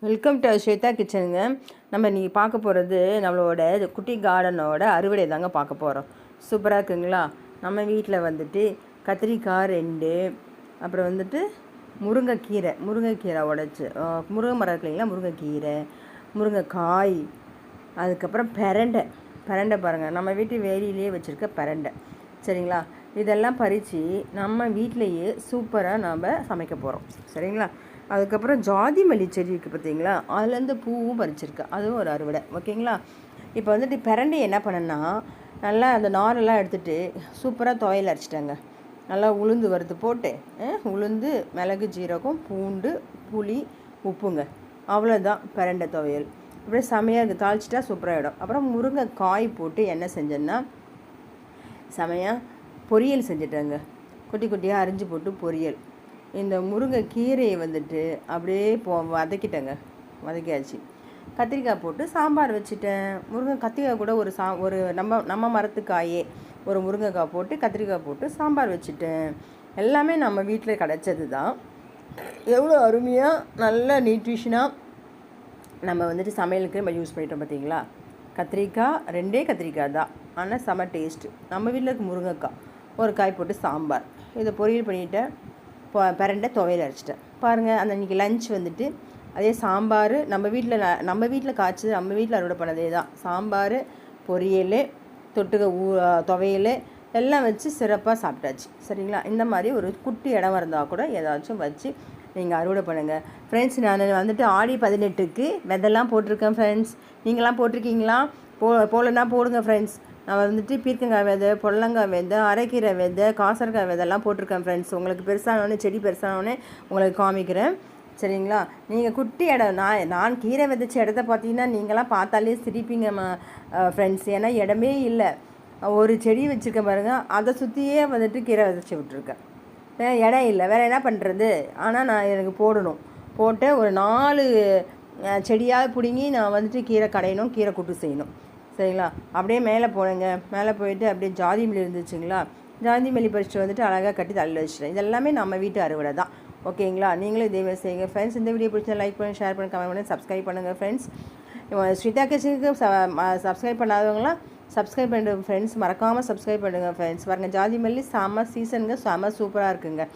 Welcome to Shweta கிச்சனுங்க. நம்ம இன்றைக்கி பார்க்க போகிறது நம்மளோட குட்டி கார்டனோட அறுவடை தாங்க பார்க்க போகிறோம். சூப்பராக இருக்குங்களா? நம்ம வீட்டில் வந்துட்டு கத்திரிக்காய் 2, அப்புறம் வந்துட்டு முருங்கைக்கீரை உடைச்சி, முருங்கை மரம் இருக்குங்களா, முருங்கைக்கீரை, முருங்கைக்காய், அதுக்கப்புறம் பிரண்டை பாருங்கள், நம்ம வீட்டு வேலியிலேயே வச்சுருக்க பிரண்டை. சரிங்களா? இதெல்லாம் பறித்து நம்ம வீட்டிலையே சூப்பராக நாம் சமைக்க போகிறோம். சரிங்களா? அதுக்கப்புறம் ஜாதி மல்லி செடி இருக்குது பார்த்தீங்களா, அதுலேருந்து பூவும் பறிச்சிருக்கு, அதுவும் ஒரு அறுவடை. ஓகேங்களா? இப்போ வந்துட்டு பிரண்டை என்ன பண்ணேன்னா, நல்லா அந்த நாரெல்லாம் எடுத்துகிட்டு சூப்பராக துவையல் அரைச்சிட்டாங்க. நல்லா உளுந்து வறுத்து போட்டு, உளுந்து, மிளகு, ஜீரகம், பூண்டு, புளி, உப்புங்க, அவ்வளோதான் பிரண்டை துவையல். அப்படியே செமையாக இருக்குது, தாளிச்சிட்டா சூப்பராகிடும். அப்புறம் முருங்கைக்காய் போட்டு என்ன செஞ்சேன்னா செமையாக பொரியல் செஞ்சுட்டாங்க. குட்டி குட்டியாக அரிஞ்சு போட்டு பொரியல். இந்த முருங்கைக்கீரையை வந்துட்டு அப்படியே வதக்கிட்டேங்க, வதக்கியாச்சு. கத்திரிக்காய் போட்டு சாம்பார் வச்சுட்டேன். கத்திரிக்காய் கூட ஒரு நம்ம மரத்துக்காயே ஒரு முருங்கைக்காய் போட்டு கத்திரிக்காய் போட்டு சாம்பார் வச்சுட்டேன். எல்லாமே நம்ம வீட்டில் கிடச்சது தான். எவ்வளோ அருமையாக நல்ல நியூட்ரிஷனாக நம்ம வந்துட்டு சமையலுக்கு நம்ம யூஸ் பண்ணிட்டோம் பார்த்தீங்களா. கத்திரிக்காய் 2 கத்திரிக்காய் தான், ஆனால் செம டேஸ்ட்டு. நம்ம வீட்டில் இருக்க முருங்கைக்காய் ஒரு காய் போட்டு சாம்பார், இதை பொரியல் பண்ணிவிட்டேன். பிரண்டை துவையல் அரைச்சிட்டேன் பாருங்கள். அந்த இன்றைக்கி லஞ்ச் வந்துட்டு அதே சாம்பார், நம்ம வீட்டில் காய்ச்சது, நம்ம வீட்டில் அறுவடை பண்ணதே தான். சாம்பார், பொரியல், தொட்டுக்க துவையல் எல்லாம் வச்சு சிறப்பாக சாப்பிட்டாச்சு. சரிங்களா? இந்த மாதிரி ஒரு குட்டி இடம் இருந்தால் கூட ஏதாச்சும் வச்சு நீங்கள் அறுவடை பண்ணுங்கள் ஃப்ரெண்ட்ஸ். நான் வந்துட்டு ஆடி 18க்கு விதைலாம் போட்டிருக்கேன் ஃப்ரெண்ட்ஸ். நீங்களாம் போட்டிருக்கீங்களா? போலன்னா போடுங்க ஃப்ரெண்ட்ஸ். நான் வந்துட்டு பீர்க்கங்காய் விதை, பொடலங்காய் விதை, அரைக்கீரை விதை, காசரக்காய் விதைலாம் போட்டிருக்கேன் ஃப்ரெண்ட்ஸ். உங்களுக்கு பெருசானோடனே, செடி பெருசானோடனே உங்களுக்கு காமிக்கிறேன். சரிங்களா? நீங்கள் குட்டி இடம், நான் கீரை விதைச்ச இடத்த பார்த்தீங்கன்னா நீங்களாம் பார்த்தாலே சிரிப்பீங்க ஃப்ரெண்ட்ஸ். ஏன்னா இடமே இல்லை. ஒரு செடி வச்சுருக்கேன் பாருங்கள், அதை சுற்றியே வந்துட்டு கீரை விதைச்சி விட்ருக்கேன். இடம் இல்லை, வேறு என்ன பண்ணுறது? ஆனால் எனக்கு போட்டு ஒரு 4 செடியாக பிடுங்கி நான் வந்துட்டு கீரை கடையணும், கீரை கூட்டு செய்யணும். சரிங்களா? அப்படியே மேலே போனேங்க. மேலே போயிட்டு அப்படியே ஜாதி மல்லி இருந்துச்சுங்களா, ஜாதி மல்லி பறிச்சுட்டு வந்துட்டு அழகாக கட்டி தள்ளி வச்சுட்டேன். இதெல்லாமே நம்ம வீட்டு அறுவடை தான். ஓகேங்களா? நீங்களும் இதே மாதிரி செய்யுங்க ஃப்ரெண்ட்ஸ். இந்த வீடியோ பிடிச்சா லைக் பண்ணி, ஷேர் பண்ணி, கமெண்ட் பண்ணி, சப்ஸ்கிரைப் பண்ணுங்கள் ஃப்ரெண்ட்ஸ். ஸ்வேதா கிச்சனுக்கு சப்ஸ்கிரைப் பண்ணாதவங்களாம் சப்ஸ்கிரைப் பண்ணுங்க ஃப்ரெண்ட்ஸ். மறக்காமல் சப்ஸ்கிரைப் பண்ணுங்கள் ஃப்ரெண்ட்ஸ். பாருங்கள், ஜாதி மல்லி செம்ம சீசனுங்க, செம்ம சூப்பராக இருக்குங்க.